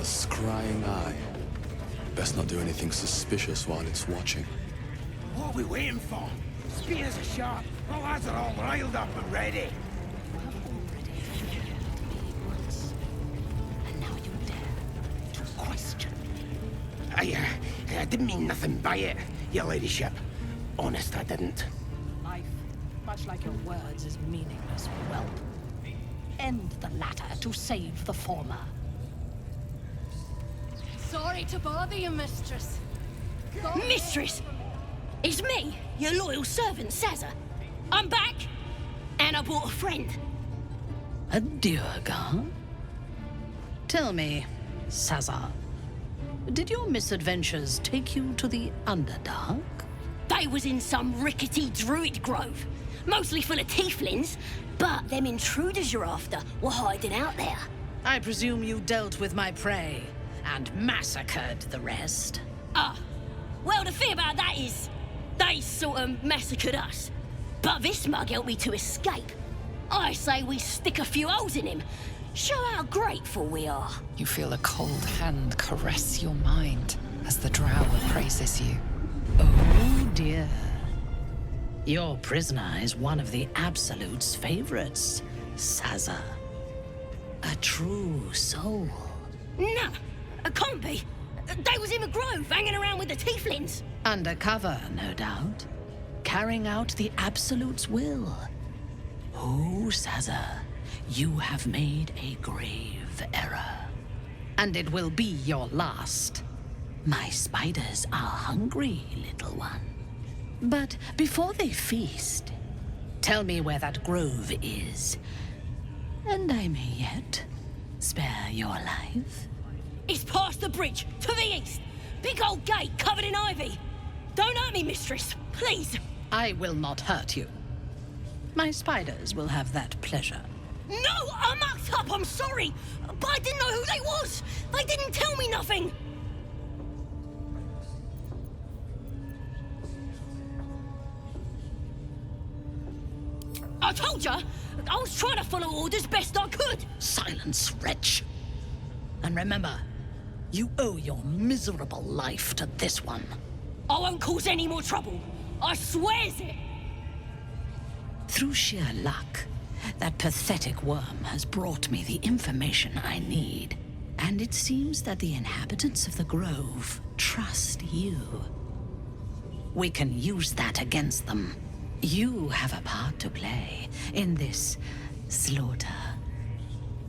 scrying eye. Best not do anything suspicious while it's watching. What are we waiting for? Spears are sharp. The lads are all riled up and ready. And now you dare to question me. I didn't mean nothing by it, your ladyship. Honest, I didn't. Life, much like your words, is meaningless, whelp. End the latter to save the former. Sorry to bother you, mistress. Mistress! It's me, your loyal servant, Sazza. I'm back, and I brought a friend. A Durgar? Tell me, Sazza, did your misadventures take you to the Underdark? They was in some rickety druid grove, mostly full of tieflings, but them intruders you're after were hiding out there. I presume you dealt with my prey and massacred the rest. Well, the thing about that is, they sort of massacred us. But this mug helped me to escape. I say we stick a few holes in him. Show how grateful we are. You feel a cold hand caress your mind as the drow appraises you. Oh dear. Your prisoner is one of the Absolute's favorites, Sazza. A true soul. Nah, it can't be. They was in the grove, hanging around with the tieflings. Undercover, no doubt. Carrying out the Absolute's will. Oh, Sazza, you have made a grave error. And it will be your last. My spiders are hungry, little one. But before they feast, tell me where that grove is. And I may yet spare your life. It's past the bridge, to the east. Big old gate covered in ivy. Don't hurt me, mistress, please. I will not hurt you. My spiders will have that pleasure. No, I mucked up, I'm sorry. But I didn't know who they was. They didn't tell me nothing. I told ya, I was trying to follow orders best I could. Silence, wretch. And remember, you owe your miserable life to this one. I won't cause any more trouble. I swears it. Through sheer luck, that pathetic worm has brought me the information I need. And it seems that the inhabitants of the Grove trust you. We can use that against them. You have a part to play in this slaughter.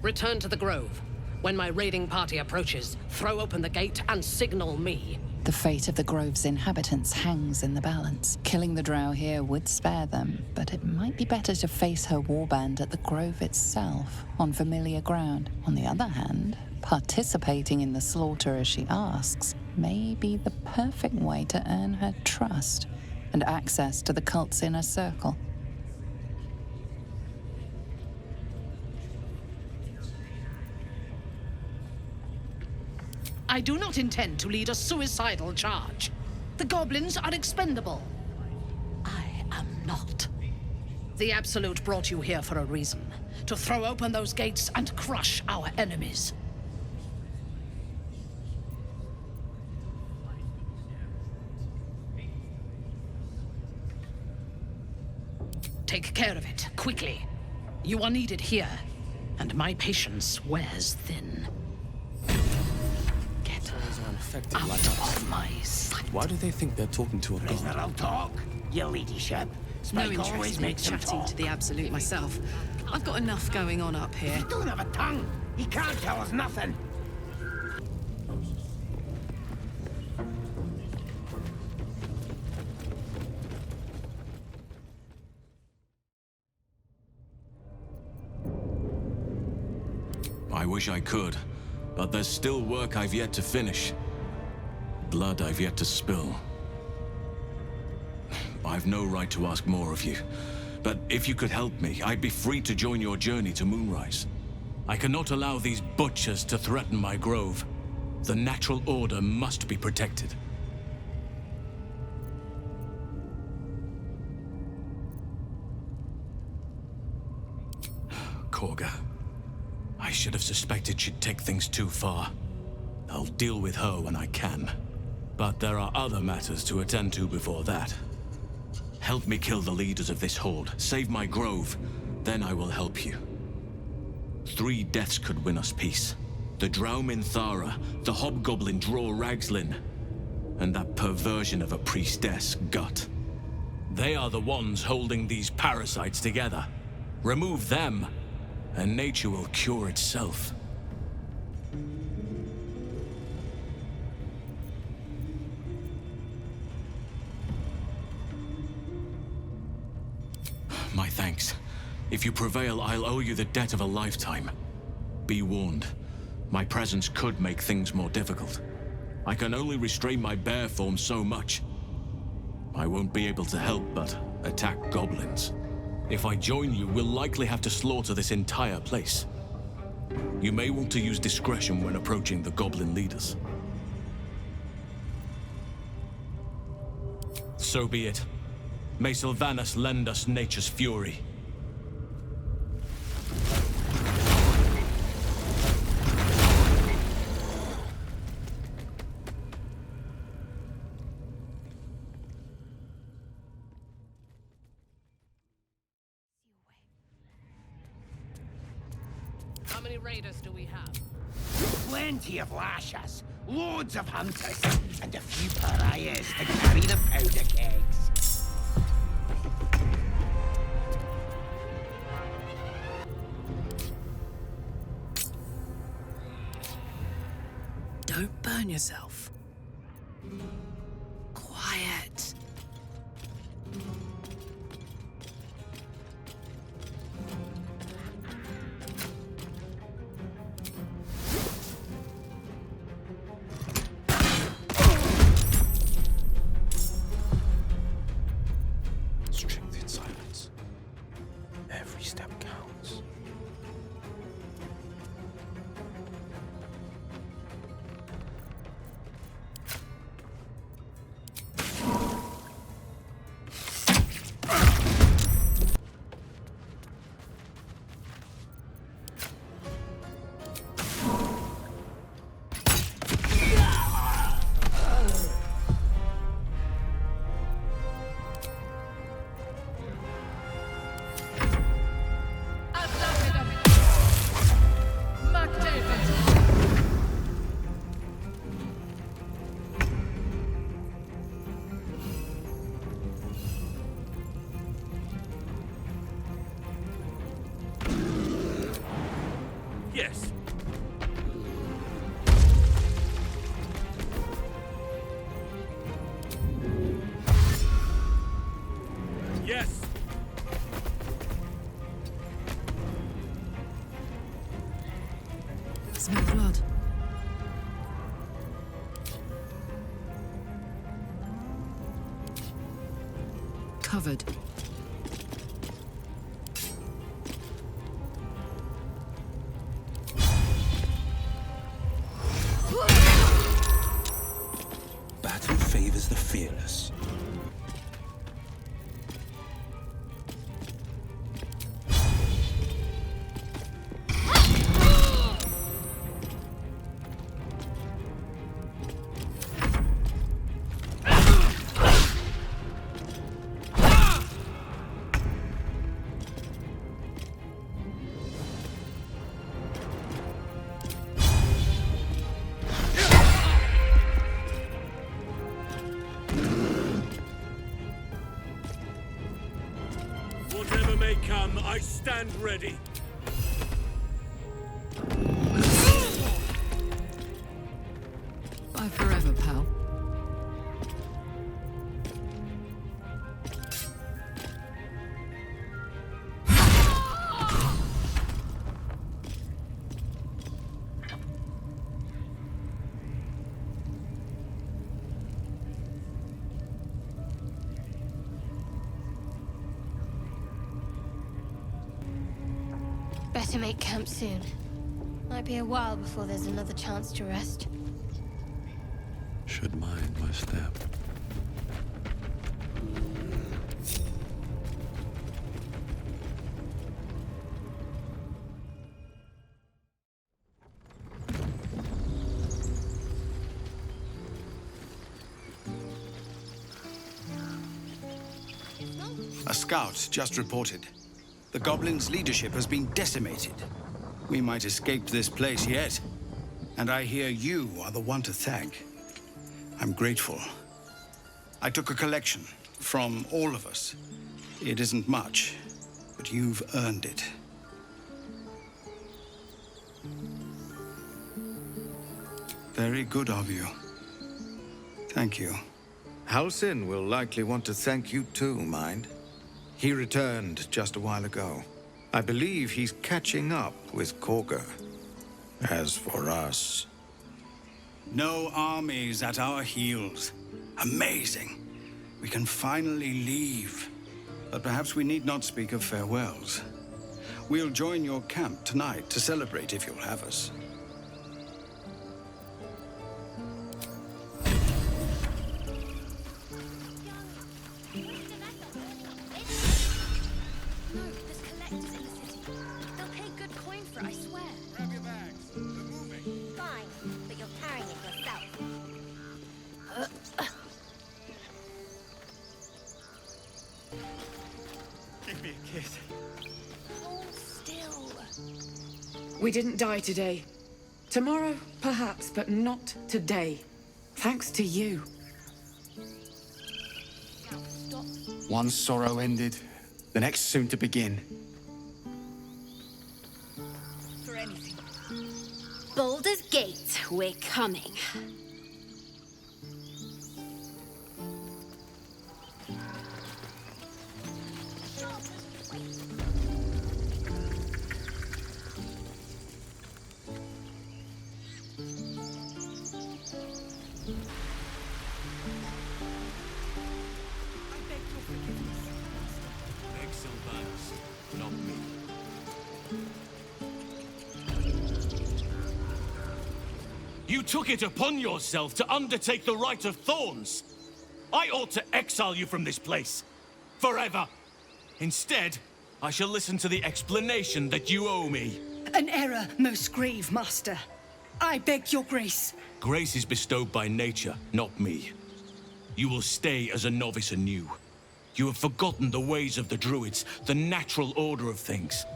Return to the Grove. When my raiding party approaches, throw open the gate and signal me. The fate of the Grove's inhabitants hangs in the balance. Killing the drow here would spare them, but it might be better to face her warband at the Grove itself, on familiar ground. On the other hand, participating in the slaughter as she asks may be the perfect way to earn her trust and access to the cult's inner circle. I do not intend to lead a suicidal charge. The goblins are expendable. I am not. The Absolute brought you here for a reason. To throw open those gates and crush our enemies. Take care of it, quickly. You are needed here, and my patience wears thin. Get out of my sight. Why do they think they're talking to a god? Prisoner will talk, your ladyship. No Spike interest always in makes him chatting talk. to the Absolute myself. I've got enough going on up here. He don't have a tongue. He can't tell us nothing. I wish I could, but there's still work I've yet to finish. Blood I've yet to spill. I've no right to ask more of you, but if you could help me, I'd be free to join your journey to Moonrise. I cannot allow these butchers to threaten my grove. The natural order must be protected. Korga. I should have suspected she'd take things too far. I'll deal with her when I can. But there are other matters to attend to before that. Help me kill the leaders of this horde, save my grove, then I will help you. 3 deaths could win us peace. The Drow Minthara, the hobgoblin Draw Ragslin, and that perversion of a priestess, Gut. They are the ones holding these parasites together. Remove them, and nature will cure itself. My thanks. If you prevail, I'll owe you the debt of a lifetime. Be warned. My presence could make things more difficult. I can only restrain my bear form so much. I won't be able to help but attack goblins. If I join you, we'll likely have to slaughter this entire place. You may want to use discretion when approaching the goblin leaders. So be it. May Sylvanas lend us nature's fury. How many raiders do we have? Plenty of lashers, loads of hunters, and a few pariahs to carry the powder kegs. Don't burn yourself. Quiet. Strength in silence. Every step counts. Yes. Yes. Smell blood. Covered. Battle favors the fearless. Whatever may come, I stand ready. Bye forever, pal. Better make camp soon. Might be a while before there's another chance to rest. Should mind my step. A scout just reported. The goblins' leadership has been decimated. We might escape this place yet. And I hear you are the one to thank. I'm grateful. I took a collection from all of us. It isn't much, but you've earned it. Very good of you. Thank you. Halsin will likely want to thank you too, mind. He returned just a while ago. I believe he's catching up with Korga. As for us... No armies at our heels. Amazing. We can finally leave. But perhaps we need not speak of farewells. We'll join your camp tonight to celebrate if you'll have us. We didn't die today. Tomorrow, perhaps, but not today. Thanks to you. One sorrow ended, the next soon to begin. For anything. Baldur's Gate, we're coming. You took it upon yourself to undertake the Rite of Thorns. I ought to exile you from this place. Forever. Instead, I shall listen to the explanation that you owe me. An error, most grave, master. I beg your grace. Grace is bestowed by nature, not me. You will stay as a novice anew. You have forgotten the ways of the druids, the natural order of things.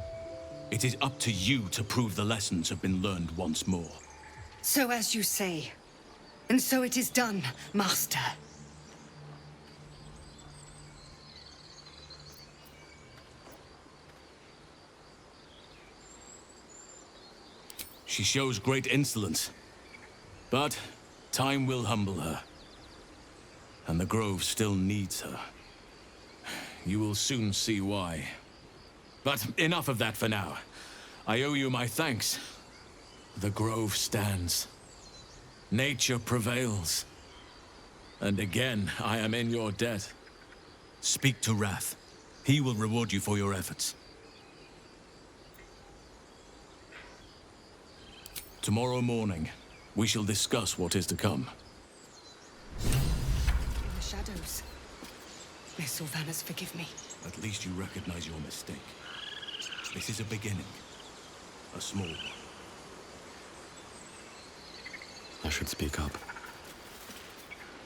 It is up to you to prove the lessons have been learned once more. So as you say. And so it is done, master. She shows great insolence. But time will humble her. And the Grove still needs her. You will soon see why. But enough of that for now. I owe you my thanks. The Grove stands. Nature prevails. And again, I am in your debt. Speak to Wrath. He will reward you for your efforts. Tomorrow morning, we shall discuss what is to come. In the shadows. May Sylvanas forgive me. At least you recognize your mistake. This is a beginning. A small one. I should speak up.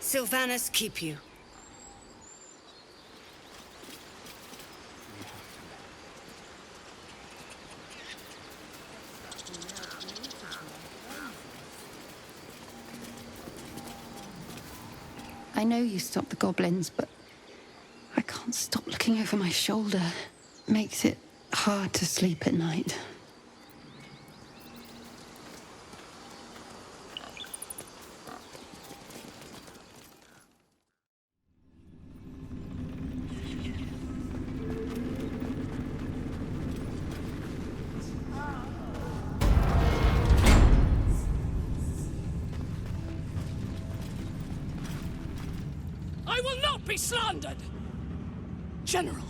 Sylvanas keep you. I know you stopped the goblins, but I can't stop looking over my shoulder. Makes it hard to sleep at night. I will not be slandered! General,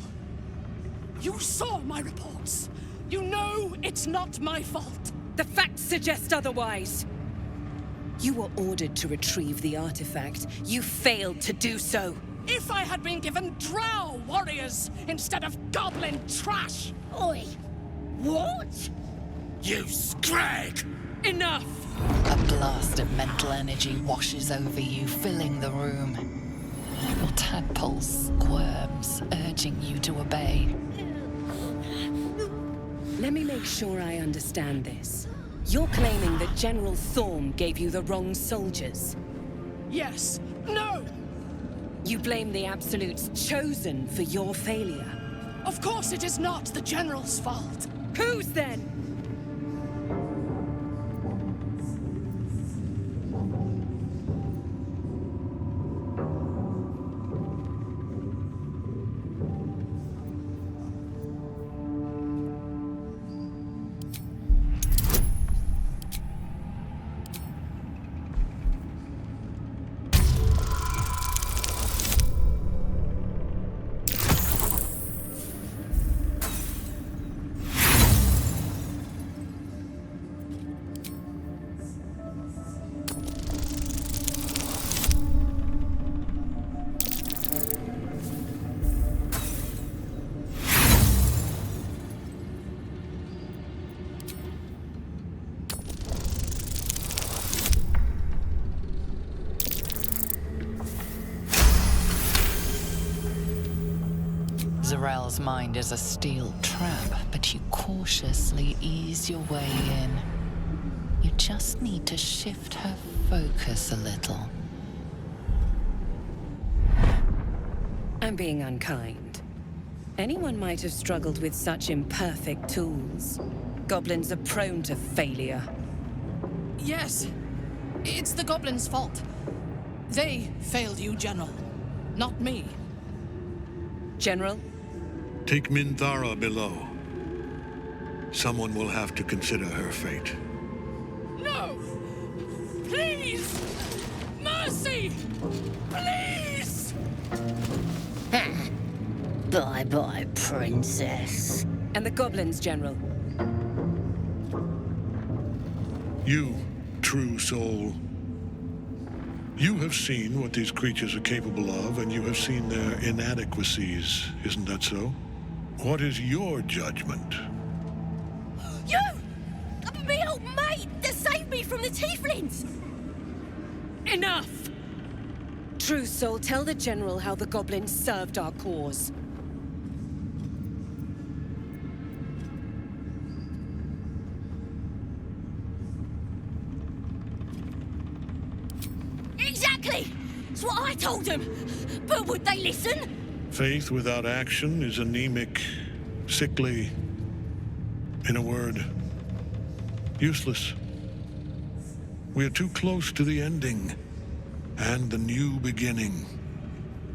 you saw my reports. You know it's not my fault. The facts suggest otherwise. You were ordered to retrieve the artifact. You failed to do so. If I had been given drow warriors instead of goblin trash! Oi! What? You scrag! Enough! A blast of mental energy washes over you, filling the room. Your tadpoles squirms, urging you to obey. Let me make sure I understand this. You're claiming that General Thorm gave you the wrong soldiers? Yes. No! You blame the Absolute's chosen for your failure? Of course it is not the General's fault. Whose then? Zarel's mind is a steel trap, but you cautiously ease your way in. You just need to shift her focus a little. I'm being unkind. Anyone might have struggled with such imperfect tools. Goblins are prone to failure. Yes. It's the goblins' fault. They failed you, General. Not me. General? Take Minthara below. Someone will have to consider her fate. No! Please! Mercy! Please! Bye-bye, princess. And the goblins, General? You, true soul. You have seen what these creatures are capable of, and you have seen their inadequacies. Isn't that so? What is your judgment? You! Me old mate that saved me from the tieflings! Enough! True soul, tell the General how the goblins served our cause. Exactly! It's what I told them! But would they listen? Faith without action is anemic, sickly, in a word, useless. We are too close to the ending and the new beginning.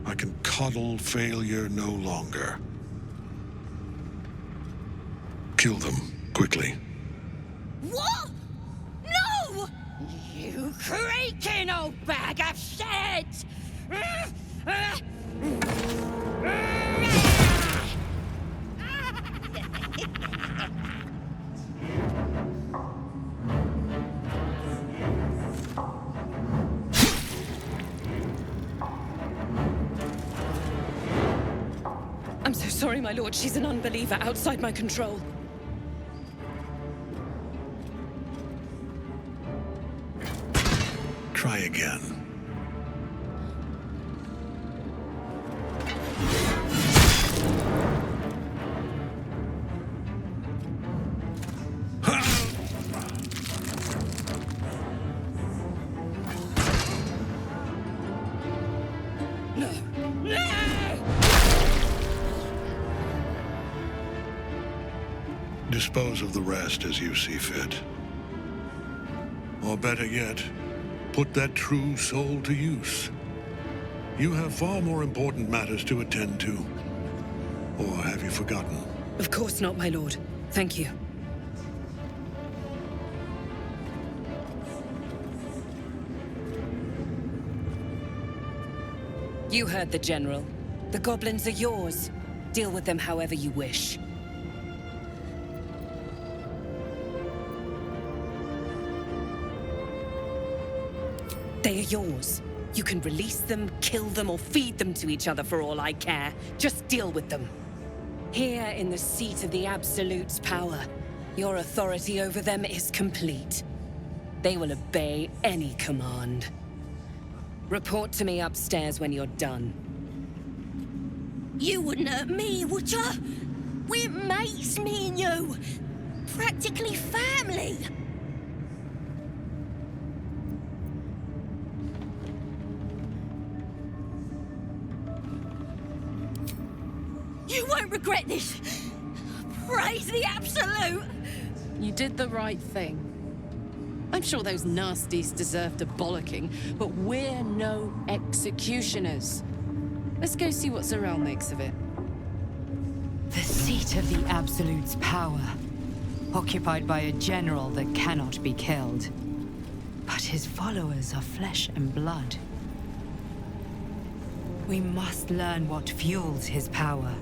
I can coddle failure no longer. Kill them, quickly. What? No! You creaking old bag of shit! I'm so sorry, my lord. She's an unbeliever outside my control. Try again. Dispose of the rest as you see fit. Or better yet, put that true soul to use. You have far more important matters to attend to. Or have you forgotten? Of course not, my lord. Thank you. You heard the General. The goblins are yours. Deal with them however you wish. They are yours. You can release them, kill them, or feed them to each other for all I care. Just deal with them. Here in the seat of the Absolute's power, your authority over them is complete. They will obey any command. Report to me upstairs when you're done. You wouldn't hurt me, would ya? We're mates, me and you. Practically family. You won't regret this. Praise the Absolute. You did the right thing. I'm sure those nasties deserved a bollocking, but we're no executioners. Let's go see what Sorrel makes of it. The seat of the Absolute's power, occupied by a general that cannot be killed. But his followers are flesh and blood. We must learn what fuels his power.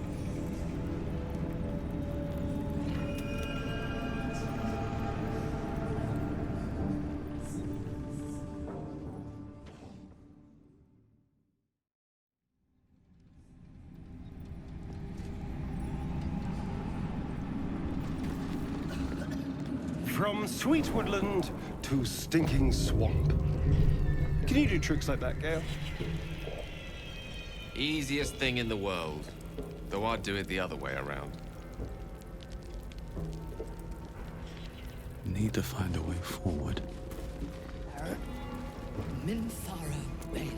From sweet woodland to stinking swamp. Can you do tricks like that, Gale? Easiest thing in the world. Though I'd do it the other way around. Need to find a way forward. Minthara,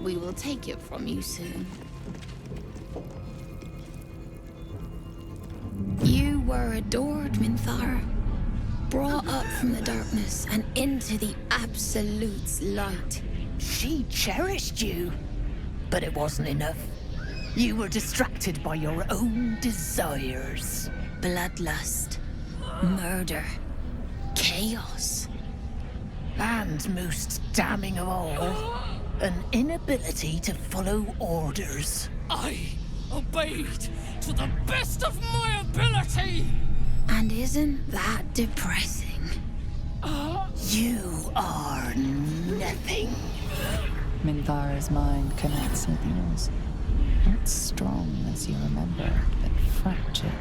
we will take it from you soon. You were adored, Minthara. Brought up from the darkness and into the Absolute's light. She cherished you, but it wasn't enough. You were distracted by your own desires. Bloodlust, murder, chaos. And most damning of all, an inability to follow orders. I obeyed to the best of my ability! And isn't that depressing? You are nothing. Minthara's mind connects with yours. Not strong as you remember, but fractured,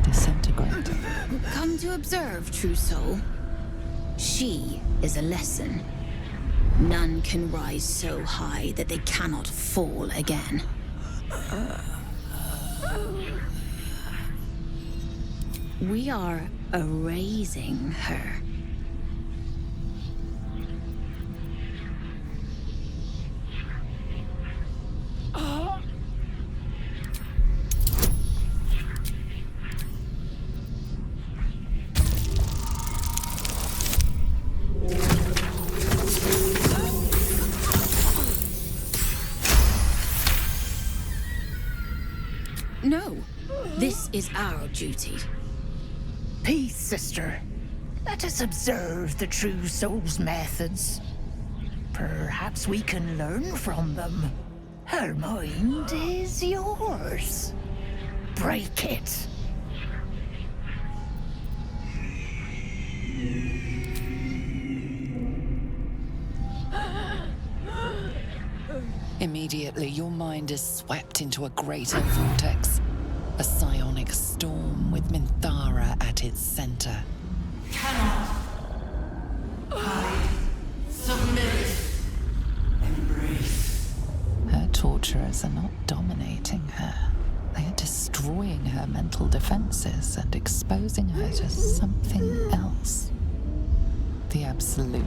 disintegrated. Come to observe, true soul. She is a lesson. None can rise so high that they cannot fall again. We are erasing her. No, this is our duty. Peace, sister. Let us observe the true soul's methods. Perhaps we can learn from them. Her mind is yours. Break it. Immediately, your mind is swept into a greater vortex. A psionic storm with Minthara at its center. Cannot hide, submit, embrace. Her torturers are not dominating her. They are destroying her mental defenses and exposing her to something else. The Absolute.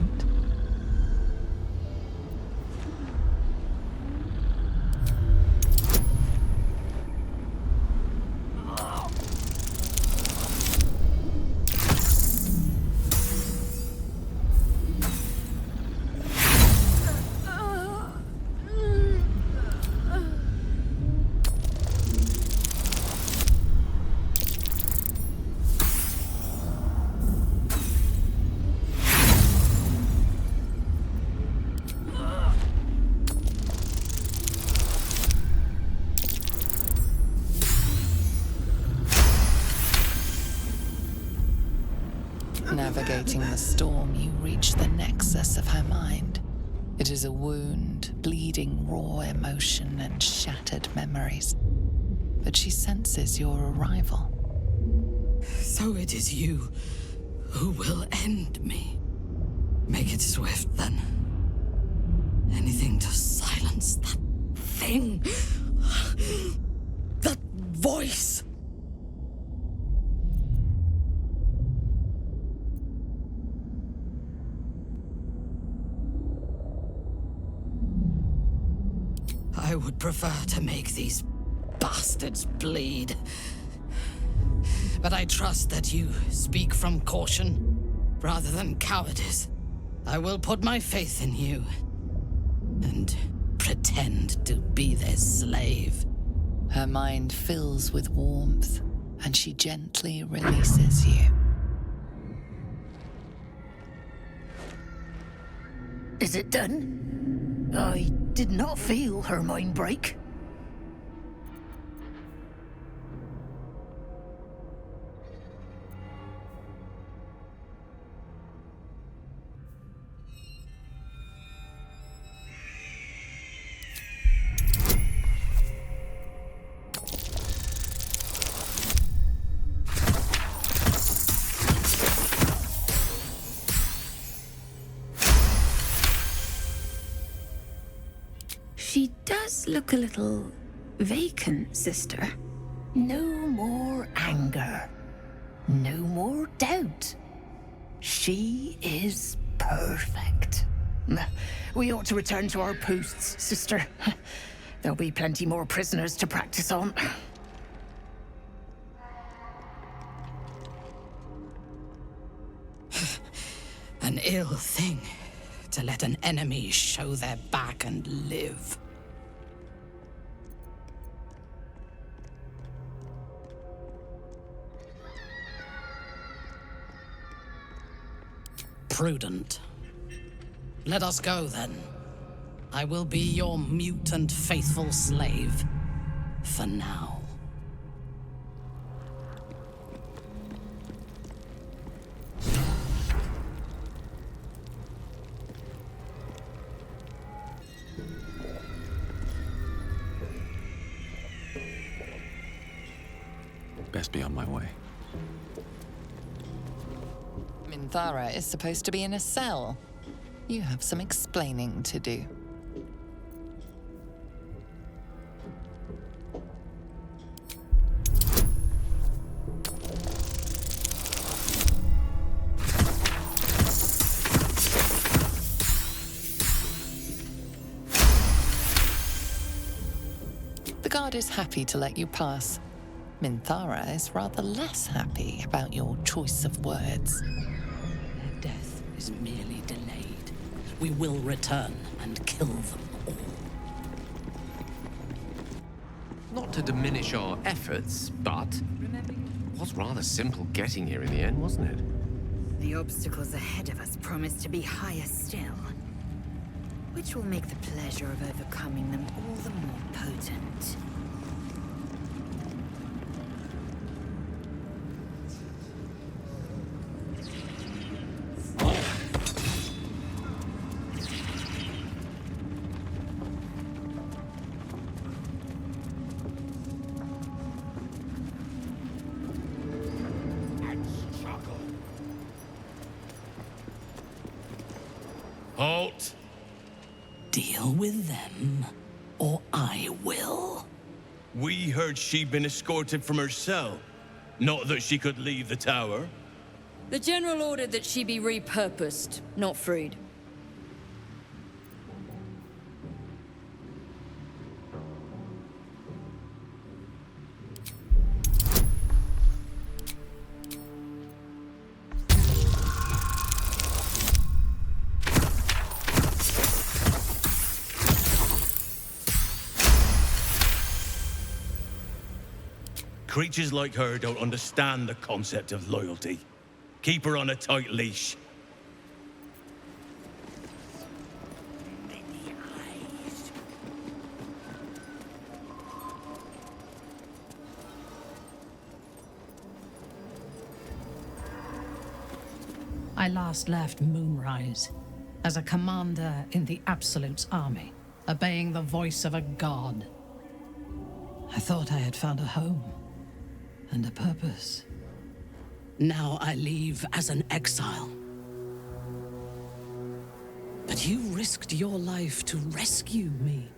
Navigating the storm, you reach the nexus of her mind. It is a wound, bleeding raw emotion and shattered memories. But she senses your arrival. So it is you who will end me. Make it swift, then. And anything to silence that thing. That voice. I would prefer to make these bastards bleed. But I trust that you speak from caution rather than cowardice. I will put my faith in you and pretend to be their slave. Her mind fills with warmth, and she gently releases you. Is it done? I did not feel her mind break. She does look a little vacant, sister. No more anger. No more doubt. She is perfect. We ought to return to our posts, sister. There'll be plenty more prisoners to practice on. An ill thing to let an enemy show their back and live. Prudent. Let us go, then. I will be your mute and faithful slave. For now. Best be on my way. Minthara is supposed to be in a cell. You have some explaining to do. The guard is happy to let you pass. Minthara is rather less happy about your choice of words. Their death is merely delayed. We will return and kill them all. Not to diminish our efforts, but it was rather simple getting here in the end, wasn't it? The obstacles ahead of us promise to be higher still, which will make the pleasure of overcoming them all the more potent. Halt! Deal with them, or I will. We heard she'd been escorted from her cell. Not that she could leave the tower. The General ordered that she be repurposed, not freed. Creatures like her don't understand the concept of loyalty. Keep her on a tight leash. I last left Moonrise as a commander in the Absolute's army, obeying the voice of a god. I thought I had found a home and a purpose. Now I leave as an exile. But But you risked your life to rescue me.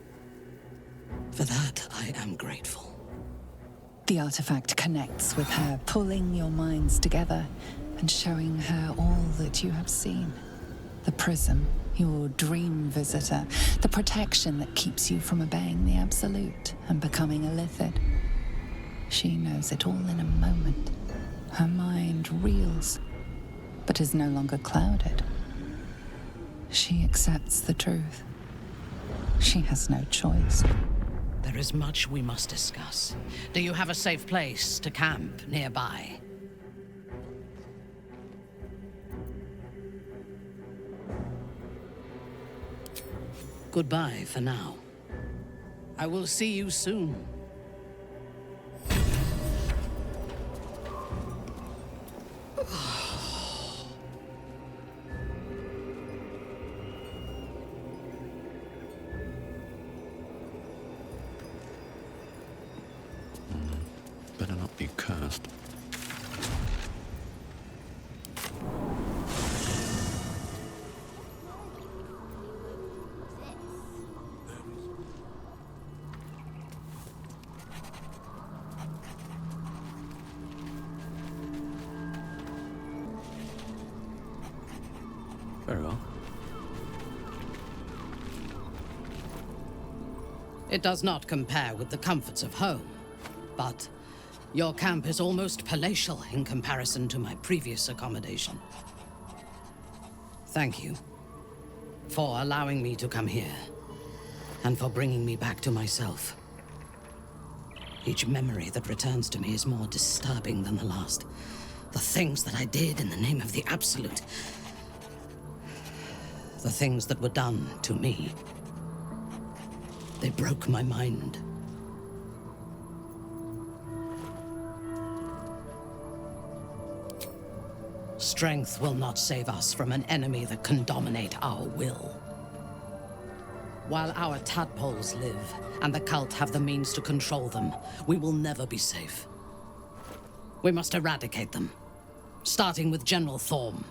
For that, I am grateful. The artifact connects with her, pulling your minds together and showing her all that you have seen. The prism, your dream visitor, the protection that keeps you from obeying the Absolute and becoming a Lithid. She knows it all in a moment. Her mind reels, but is no longer clouded. She accepts the truth. She has no choice. There is much we must discuss. Do you have a safe place to camp nearby? Goodbye for now. I will see you soon. Better not be cursed. Very well. It does not compare with the comforts of home, but your camp is almost palatial in comparison to my previous accommodation. Thank you for allowing me to come here, and for bringing me back to myself. Each memory that returns to me is more disturbing than the last. The things that I did in the name of the Absolute. The things that were done to me. They broke my mind. Strength will not save us from an enemy that can dominate our will. While our tadpoles live, and the cult have the means to control them, we will never be safe. We must eradicate them, starting with General Thorm.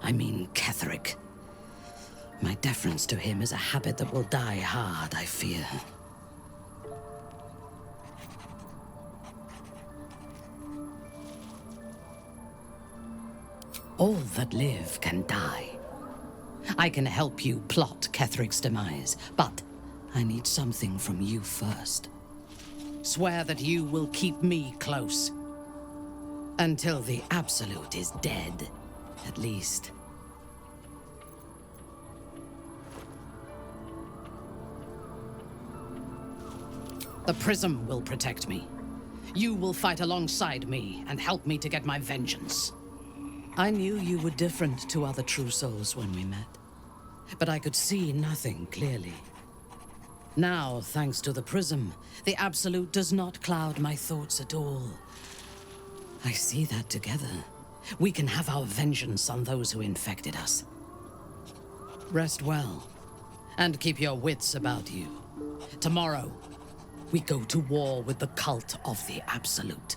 I mean Ketheric. My deference to him is a habit that will die hard, I fear. All that live can die. I can help you plot Ketheric's demise, but I need something from you first. Swear that you will keep me close. Until the Absolute is dead, at least. The prism will protect me. You will fight alongside me and help me to get my vengeance. I knew you were different to other true souls when we met, but I could see nothing clearly. Now, thanks to the prism, the Absolute does not cloud my thoughts at all. I see that together, we can have our vengeance on those who infected us. Rest well, and keep your wits about you. Tomorrow, we go to war with the cult of the Absolute.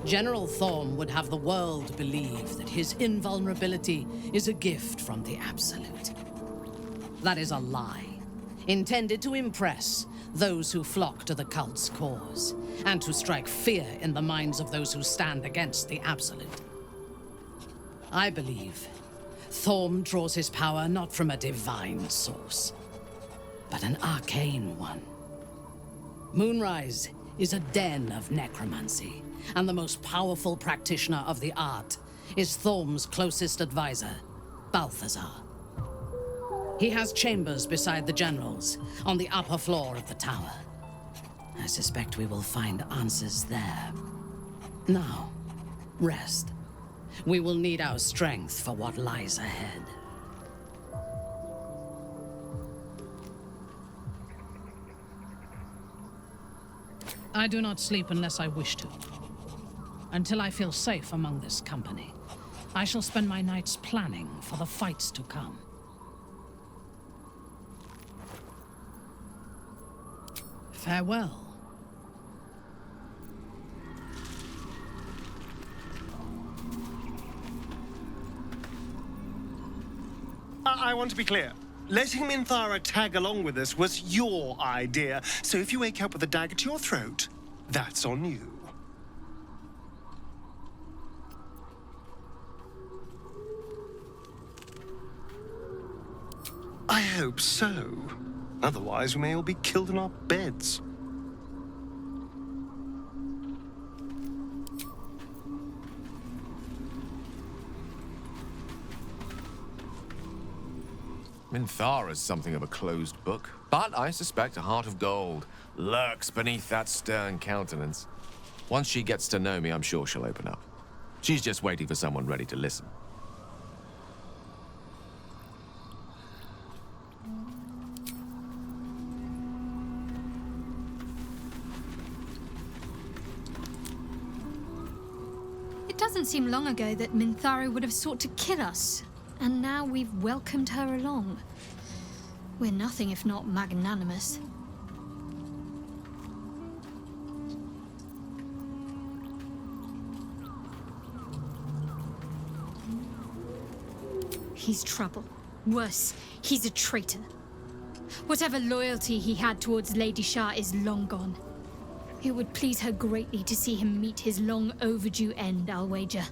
General Thorm would have the world believe that his invulnerability is a gift from the Absolute. That is a lie, intended to impress those who flock to the cult's cause, and to strike fear in the minds of those who stand against the Absolute. I believe Thorm draws his power not from a divine source, but an arcane one. Moonrise is a den of necromancy, and the most powerful practitioner of the art is Thorm's closest advisor, Balthazar. He has chambers beside the generals, on the upper floor of the tower. I suspect we will find answers there. Now, rest. We will need our strength for what lies ahead. I do not sleep unless I wish to. Until I feel safe among this company, I shall spend my nights planning for the fights to come. Farewell. I want to be clear. Letting Minthara tag along with us was your idea, so if you wake up with a dagger to your throat, that's on you. I hope so. Otherwise, we may all be killed in our beds. Minthara's something of a closed book, but I suspect a heart of gold lurks beneath that stern countenance. Once she gets to know me, I'm sure she'll open up. She's just waiting for someone ready to listen. It doesn't seem long ago that Minthara would have sought to kill us. And now we've welcomed her along. We're nothing if not magnanimous. He's trouble. Worse, he's a traitor. Whatever loyalty he had towards Lady Shah is long gone. It would please her greatly to see him meet his long overdue end, I'll wager.